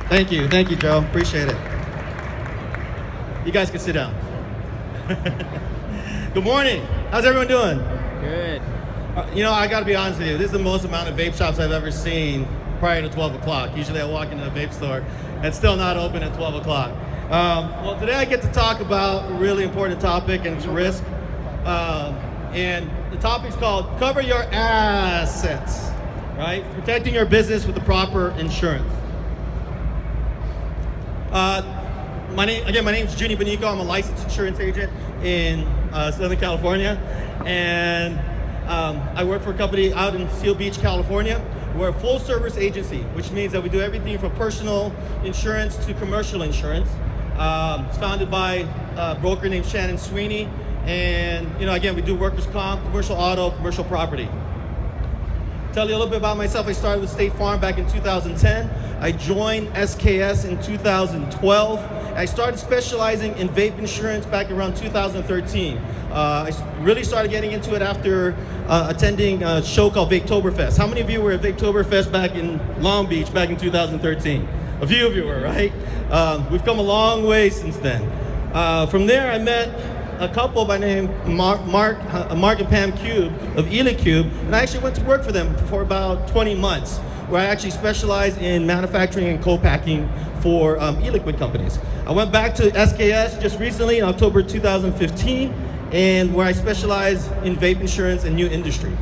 Thank you, Joe. Appreciate it. You guys can sit down. Good morning. How's everyone doing? Good. I got to be honest with you. This is the most amount of vape shops I've ever seen prior to 12 o'clock. Usually I walk into a vape store and it's still not open at 12 o'clock. Well, today I get to talk about a really important topic, and it's risk. And the topic's called Cover Your Assets, right? Protecting your business with the proper insurance. My name is Juni Banico. I'm a licensed insurance agent in Southern California, and I work for a company out in Seal Beach, California. We're a full service agency, which means that we do everything from personal insurance to commercial insurance. It's founded by a broker named Shannon Sweeney, and again, we do workers' comp, commercial auto, commercial property. Tell you a little bit about myself. I started with State Farm back in 2010. I joined SKS in 2012. I started specializing in vape insurance back around 2013. I really started getting into it after attending a show called Vapetoberfest. How many of you were at Vapetoberfest back in Long Beach back in 2013? A few of you were, right? We've come a long way since then. From there, I met a couple by name Mark and Pam Cube of eLiquid, and I actually went to work for them for about 20 months, where I actually specialized in manufacturing and co-packing for eLiquid companies. I went back to SKS just recently in October 2015, and where I specialize in vape insurance and new industry.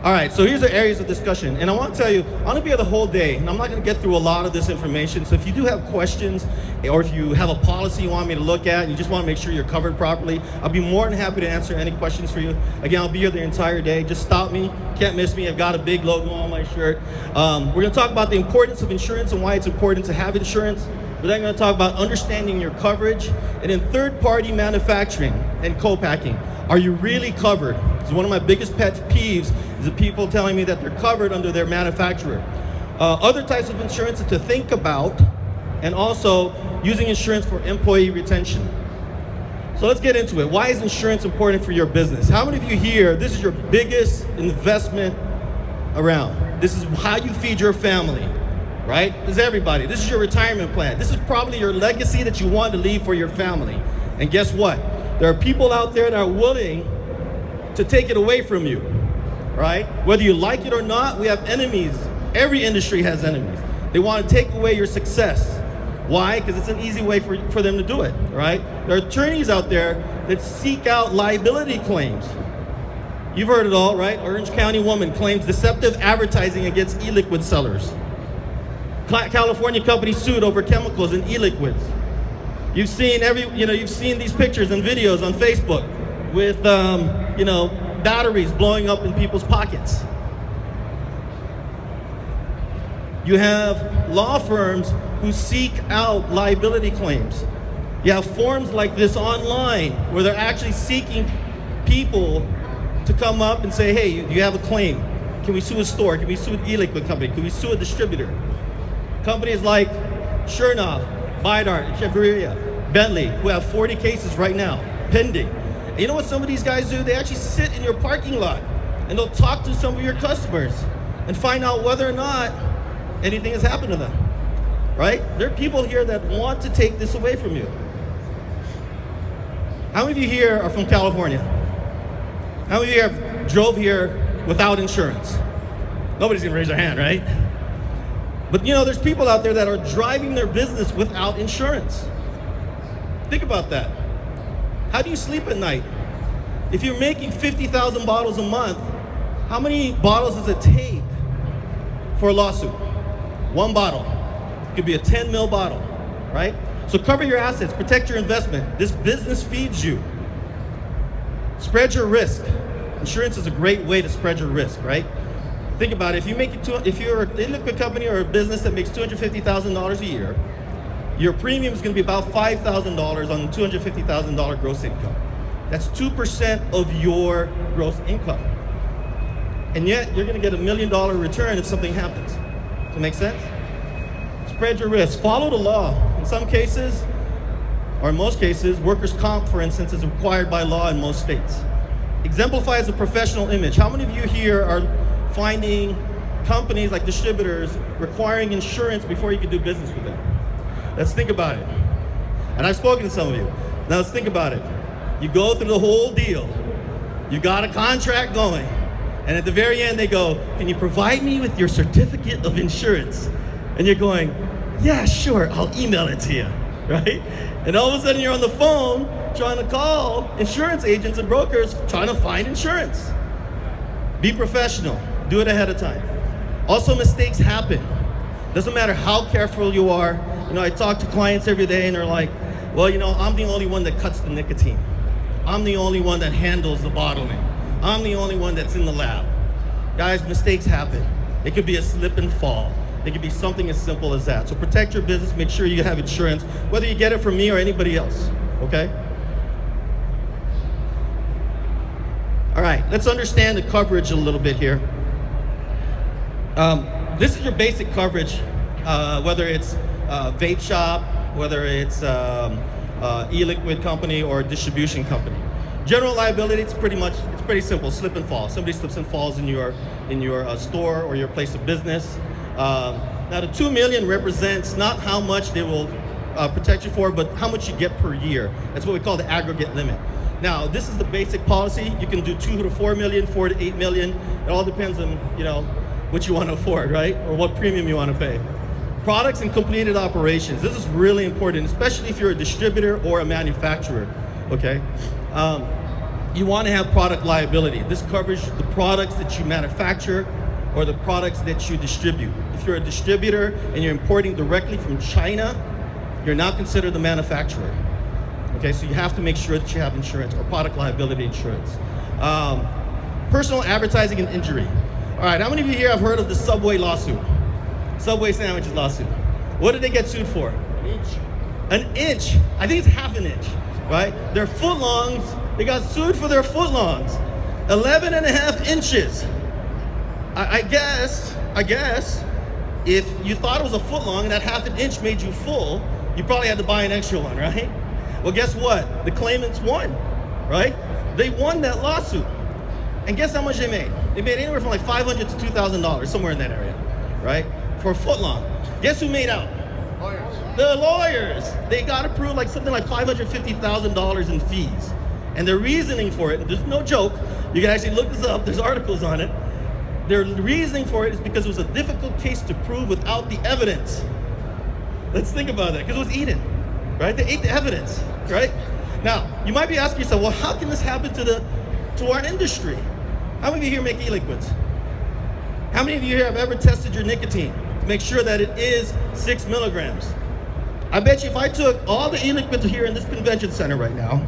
All right, so here's the areas of discussion, and I want to tell you, I'm going to be here the whole day, and I'm not going to get through a lot of this information, so if you do have questions, or if you have a policy you want me to look at, and you just want to make sure you're covered properly, I'll be more than happy to answer any questions for you. Again, I'll be here the entire day. Just stop me, can't miss me. I've got a big logo on my shirt. We're going to talk about the importance of insurance and why it's important to have insurance. We're then going to talk about understanding your coverage, and then third-party manufacturing and co-packing. Are you really covered? It's one of my biggest pet peeves is the people telling me that they're covered under their manufacturer. Other types of insurance to think about, and also using insurance for employee retention. So let's get into it. Why is insurance important for your business? How many of you here, this is your biggest investment around? This is how you feed your family, right? This is everybody. This is your retirement plan. This is probably your legacy that you want to leave for your family. And guess what? There are people out there that are willing to take it away from you, right? Whether you like it or not, we have enemies. Every industry has enemies. They want to take away your success. Why? Because it's an easy way for them to do it, right? There are attorneys out there that seek out liability claims. You've heard it all, right? Orange County woman claims deceptive advertising against e-liquid sellers. California company sued over chemicals in e-liquids. You've seen you've seen these pictures and videos on Facebook with batteries blowing up in people's pockets. You have law firms who seek out liability claims. You have forums like this online where they're actually seeking people to come up and say, hey, you have a claim. Can we sue a store? Can we sue an e-liquid company? Can we sue a distributor? Companies like Chernoff, Bidart, Cheveria, Bentley, who have 40 cases right now, pending. And you know what some of these guys do? They actually sit in your parking lot and they'll talk to some of your customers and find out whether or not anything has happened to them, right? There are people here that want to take this away from you. How many of you here are from California? How many of you have drove here without insurance? Nobody's gonna raise their hand, right? But there's people out there that are driving their business without insurance. Think about that. How do you sleep at night? If you're making 50,000 bottles a month, how many bottles does it take for a lawsuit? One bottle. It could be a 10 mil bottle, right? So cover your assets, protect your investment. This business feeds you. Spread your risk. Insurance is a great way to spread your risk, right? Think about it. If you're an e-liquid company or a business that makes $250,000 a year, your premium is going to be about $5,000 on $250,000 gross income. That's 2% of your gross income. And yet, you're going to get $1 million return if something happens. Does that make sense? Spread your risk. Follow the law. In some cases, or in most cases, workers' comp, for instance, is required by law in most states. Exemplifies a professional image. How many of you here are finding companies like distributors requiring insurance before you can do business with them. Let's think about it. And I've spoken to some of you. Now let's think about it. You go through the whole deal. You got a contract going. And at the very end they go, can you provide me with your certificate of insurance? And you're going, yeah, sure, I'll email it to you, right? And all of a sudden you're on the phone trying to call insurance agents and brokers trying to find insurance. Be professional, do it ahead of time. Also, mistakes happen. Doesn't matter how careful you are. You know, I talk to clients every day and they're like, well, you know, I'm the only one that cuts the nicotine. I'm the only one that handles the bottling. I'm the only one that's in the lab. Guys, mistakes happen. It could be a slip and fall. It could be something as simple as that. So protect your business, make sure you have insurance, whether you get it from me or anybody else, okay? All right, let's understand the coverage a little bit here. This is your basic coverage, whether it's vape shop, whether it's e-liquid company or distribution company. General liability, it's pretty simple, slip and fall. Somebody slips and falls in your store or your place of business. Now the 2 million represents not how much they will protect you for, but how much you get per year. That's what we call the aggregate limit. Now this is the basic policy. You can do 2 to 4 million, 4 to 8 million. It all depends on, you know, what you want to afford, right? Or what premium you want to pay. Products and completed operations. This is really important, especially if you're a distributor or a manufacturer, okay? You want to have product liability. This covers the products that you manufacture or the products that you distribute. If you're a distributor and you're importing directly from China, you're now considered the manufacturer. Okay, so you have to make sure that you have insurance or product liability insurance. Personal advertising and injury. All right, how many of you here have heard of the Subway lawsuit? Subway sandwiches lawsuit. What did they get sued for? An inch. An inch. I think it's half an inch, right? Their footlongs, they got sued for their footlongs. 11.5 inches. I guess, if you thought it was a footlong and that half an inch made you full, you probably had to buy an extra one, right? Well, guess what? The claimants won, right? They won that lawsuit. And guess how much they made? They made anywhere from like $500 to $2,000, somewhere in that area, right? For a footlong. Guess who made out? Lawyers. The lawyers. They got approved like something like $550,000 in fees. And the reasoning for it, there's no joke, you can actually look this up, there's articles on it. Their reasoning for it is because it was a difficult case to prove without the evidence. Let's think about that, because it was eaten, right? They ate the evidence, right? Now, you might be asking yourself, well, how can this happen to our industry? How many of you here make e-liquids? How many of you here have ever tested your nicotine to make sure that it is 6 milligrams? I bet you if I took all the e-liquids here in this convention center right now,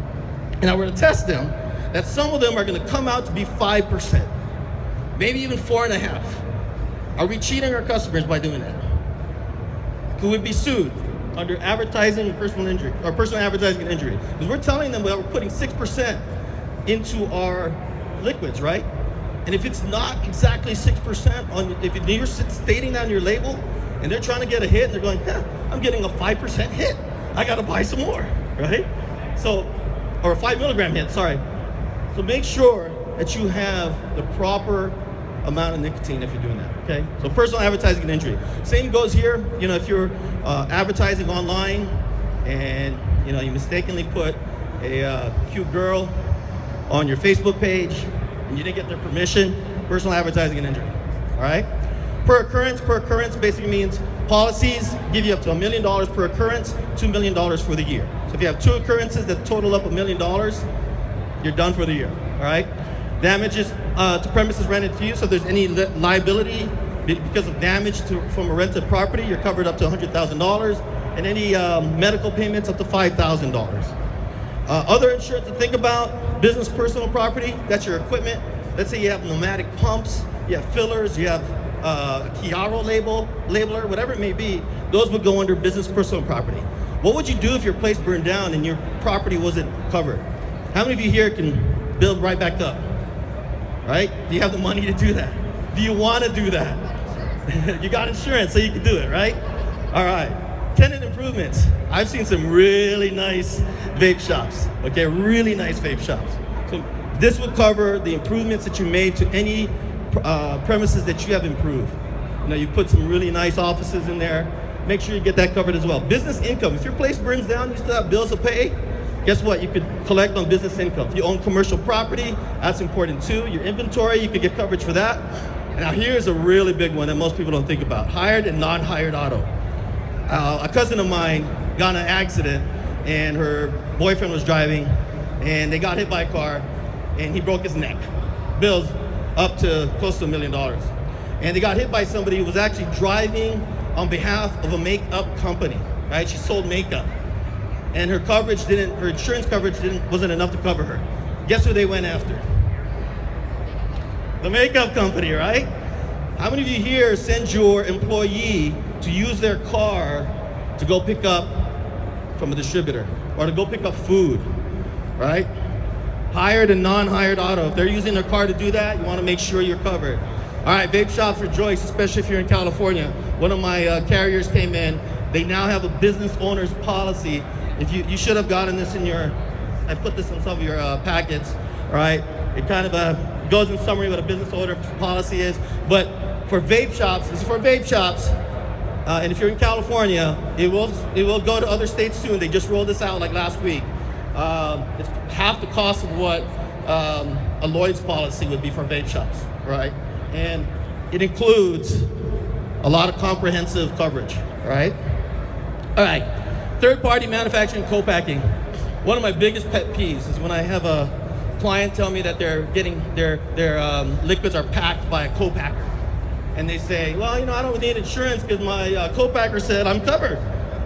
and I were to test them, that some of them are gonna come out to be 5%, maybe even 4.5%. Are we cheating our customers by doing that? Could we be sued under advertising and personal injury, or personal advertising and injury? Because we're telling them that we're putting 6% into our liquids, right? And if it's not exactly 6% if you're stating that on your label, and they're trying to get a hit, and they're going, yeah, I'm getting a 5% hit. I gotta buy some more, right? So, or a 5 milligram hit, sorry. So make sure that you have the proper amount of nicotine if you're doing that, okay? So personal advertising and injury. Same goes here, you know, if you're advertising online and, you know, you mistakenly put a cute girl on your Facebook page and you didn't get their permission, personal advertising and injury, all right? Per occurrence basically means policies give you up to $1 million per occurrence, $2 million for the year. So if you have 2 occurrences that total up $1 million, you're done for the year, all right? Damages to premises rented to you, so if there's any liability because of damage from a rented property, you're covered up to $100,000, and any medical payments up to $5,000. Other insurance to think about, business personal property, that's your equipment. Let's say you have pneumatic pumps, you have fillers, you have a Chiaro labeler, whatever it may be, those would go under business personal property. What would you do if your place burned down and your property wasn't covered? How many of you here can build right back up? Right? Do you have the money to do that? Do you want to do that? You got insurance, so you can do it, right? All right. Tenant improvements. I've seen some really nice vape shops, okay? Really nice vape shops. So this would cover the improvements that you made to any premises that you have improved. You know, you put some really nice offices in there. Make sure you get that covered as well. Business income. If your place burns down, you still have bills to pay. Guess what? You could collect on business income. If you own commercial property, that's important too. Your inventory, you could get coverage for that. And now here's a really big one that most people don't think about. Hired and non-hired auto. A cousin of mine got in an accident and her boyfriend was driving and they got hit by a car and he broke his neck. Bills up to close to $1 million. And they got hit by somebody who was actually driving on behalf of a makeup company, right? She sold makeup. And her insurance coverage wasn't enough to cover her. Guess who they went after? The makeup company, right? How many of you here send your employee to use their car to go pick up from a distributor or to go pick up food, right? Hired and non-hired auto. If they're using their car to do that, you want to make sure you're covered. All right, vape shops rejoice, especially if you're in California. One of my carriers came in. They now have a business owner's policy. If you should have gotten this in your, I put this in some of your packets, all right? It kind of goes in summary what a business owner policy is. But for vape shops, this is for vape shops, and if you're in California, it will go to other states soon. They just rolled this out like last week. It's half the cost of what a Lloyd's policy would be for vape shops, right? And it includes a lot of comprehensive coverage, right? All right. Third-party manufacturing co-packing. One of my biggest pet peeves is when I have a client tell me that they're getting their liquids are packed by a co-packer. And they say, well, you know, I don't need insurance because my co-packer said I'm covered.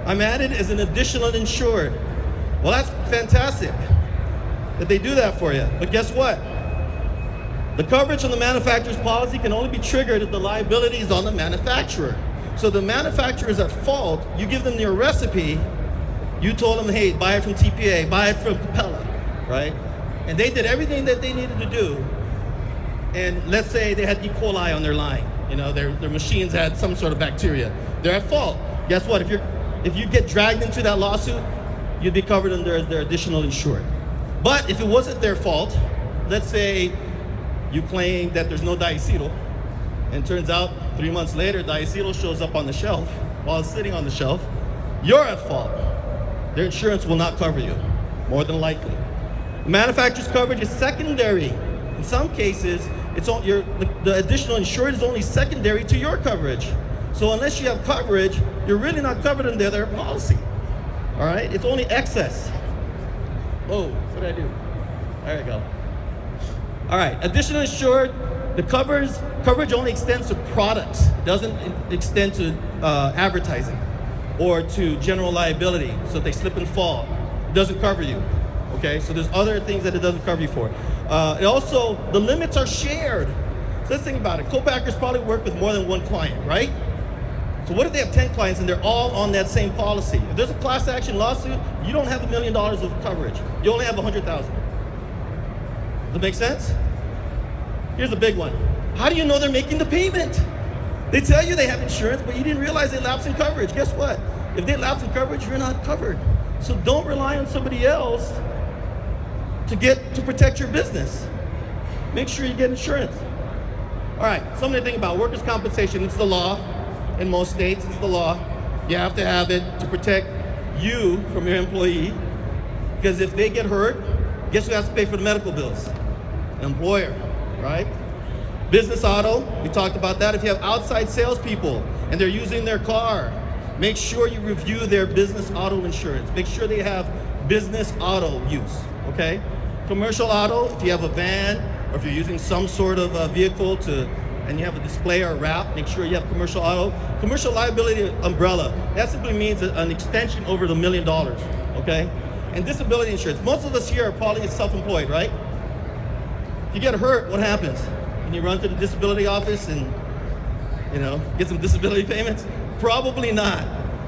I'm added as an additional insured. Well, that's fantastic that they do that for you. But guess what? The coverage on the manufacturer's policy can only be triggered if the liability is on the manufacturer. So the manufacturer is at fault. You give them your recipe. You told them, hey, buy it from TPA, buy it from Capella, right? And they did everything that they needed to do. And let's say they had E. coli on their line. You know, their machines had some sort of bacteria. They're at fault. Guess what? If you get dragged into that lawsuit, you'd be covered under their additional insured. But if it wasn't their fault, let's say you claim that there's no diacetyl, and it turns out 3 months later, diacetyl shows up on the shelf while it's sitting on the shelf, you're at fault. Their insurance will not cover you, more than likely. The manufacturer's coverage is secondary. In some cases, the additional insured is only secondary to your coverage. So unless you have coverage, you're really not covered under their policy. All right, it's only excess. Oh, what did I do? There we go. All right, additional insured, the coverage only extends to products. It doesn't extend to advertising or to general liability. So if they slip and fall, it doesn't cover you. Okay, so there's other things that it doesn't cover you for. It also, the limits are shared. So let's think about it. Co-packers probably work with more than one client, right? So what if they have 10 clients and they're all on that same policy? If there's a class action lawsuit, you don't have $1 million of coverage. You only have 100,000. Does that make sense? Here's a big one. How do you know they're making the payment? They tell you they have insurance, but you didn't realize they lapsed in coverage. Guess what? If they lapse in coverage, you're not covered. So don't rely on somebody else to protect your business. Make sure you get insurance. All right, something to think about. Workers' compensation, it's the law. In most states, it's the law. You have to have it to protect you from your employee. Because if they get hurt, guess who has to pay for the medical bills? An employer, right? Business auto, we talked about that. If you have outside salespeople and they're using their car, make sure you review their business auto insurance. Make sure they have business auto use, okay? Commercial auto, if you have a van or if you're using some sort of vehicle and you have a display or a wrap, make sure you have commercial auto. Commercial liability umbrella, that simply means an extension over the $1 million, okay? And disability insurance, most of us here are probably self-employed, right? If you get hurt, what happens? Can you run to the disability office and, you know, get some disability payments? Probably not.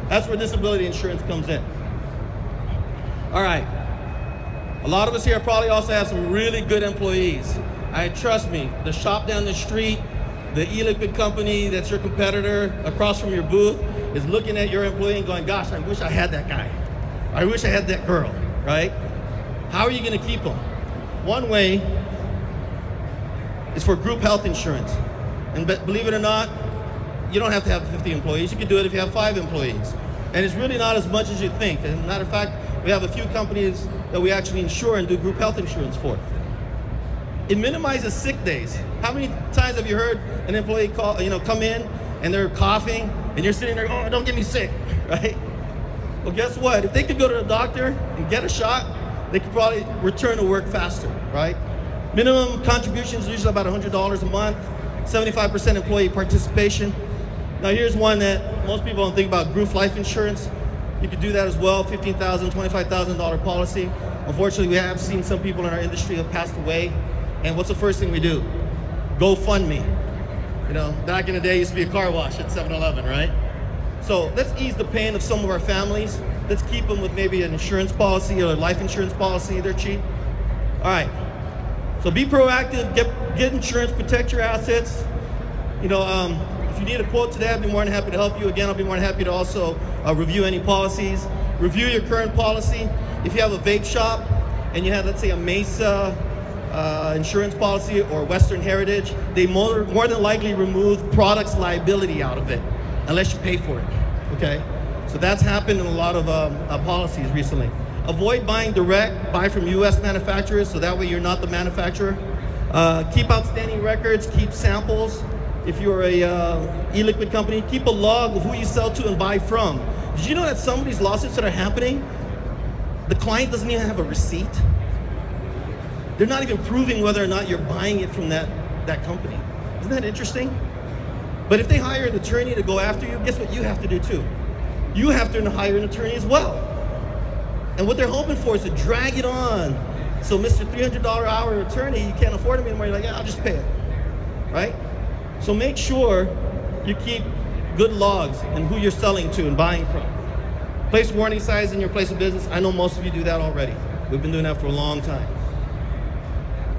That's where disability insurance comes in. All right. A lot of us here probably also have some really good employees. Trust me, the shop down the street, the e-liquid company that's your competitor across from your booth is looking at your employee and going, gosh, I wish I had that guy. I wish I had that girl, right? How are you gonna keep them? One way is for group health insurance. And believe it or not, you don't have to have 50 employees. You can do it if you have 5 employees. And it's really not as much as you think. As a matter of fact, we have a few companies that we actually insure and do group health insurance for. It minimizes sick days. How many times have you heard an employee come in and they're coughing and you're sitting there, oh, don't get me sick, right? Well, guess what? If they could go to the doctor and get a shot, they could probably return to work faster, right? Minimum contributions are usually about $100 a month, 75% employee participation. Now here's one that most people don't think about, group life insurance. You could do that as well, $15,000, $25,000 policy. Unfortunately, we have seen some people in our industry have passed away. And what's the first thing we do? GoFundMe. You know, back in the day, it used to be a car wash at 7-Eleven, right? So let's ease the pain of some of our families. Let's keep them with maybe an insurance policy or a life insurance policy. They're cheap. All right. So be proactive, get insurance, protect your assets. You know, if you need a quote today, I'd be more than happy to help you. Again, I'll be more than happy to also review any policies. Review your current policy. If you have a vape shop and you have, let's say, a Mesa insurance policy or Western Heritage, they more than likely remove products liability out of it, unless you pay for it, okay? So that's happened in a lot of policies recently. Avoid buying direct, buy from US manufacturers, so that way you're not the manufacturer. Keep outstanding records, keep samples. If you're a e-liquid company, keep a log of who you sell to and buy from. Did you know that some of these lawsuits that are happening, the client doesn't even have a receipt? They're not even proving whether or not you're buying it from that company. Isn't that interesting? But if they hire an attorney to go after you, guess what you have to do too? You have to hire an attorney as well. And what they're hoping for is to drag it on. So Mr. $300 hour attorney, you can't afford him anymore, you're like, yeah, I'll just pay it, right? So make sure you keep good logs and who you're selling to and buying from. Place warning signs in your place of business. I know most of you do that already. We've been doing that for a long time.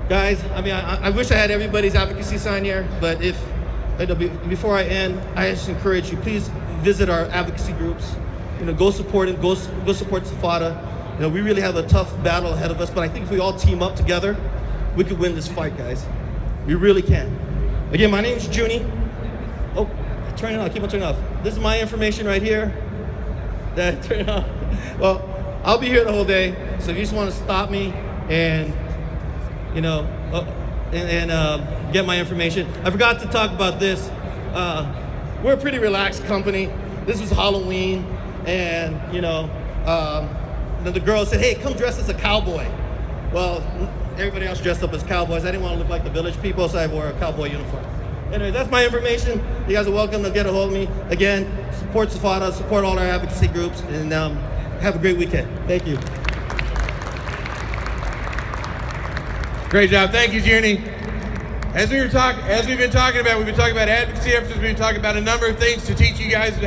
Guys, I mean, I wish I had everybody's advocacy sign here, but before I end, I just encourage you, please visit our advocacy groups. You know, go support them, go support SFATA. You know, we really have a tough battle ahead of us, but I think if we all team up together, we could win this fight, guys. We really can. Again, my name is Juni. Oh, turn it on, keep on turning it off. This is my information right here. Turn it off. Well, I'll be here the whole day, so if you just want to stop me and, you know, get my information. I forgot to talk about this. We're a pretty relaxed company. This was Halloween, and you know, the girl said, "Hey, come dress as a cowboy." Well, everybody else dressed up as cowboys. I didn't want to look like the village people, so I wore a cowboy uniform. Anyway, that's my information. You guys are welcome to get a hold of me. Again, support SFATA, support all our advocacy groups, and have a great weekend. Thank you. Great job. Thank you, Juni. As we've been talking about advocacy efforts, we've been talking about a number of things to teach you guys how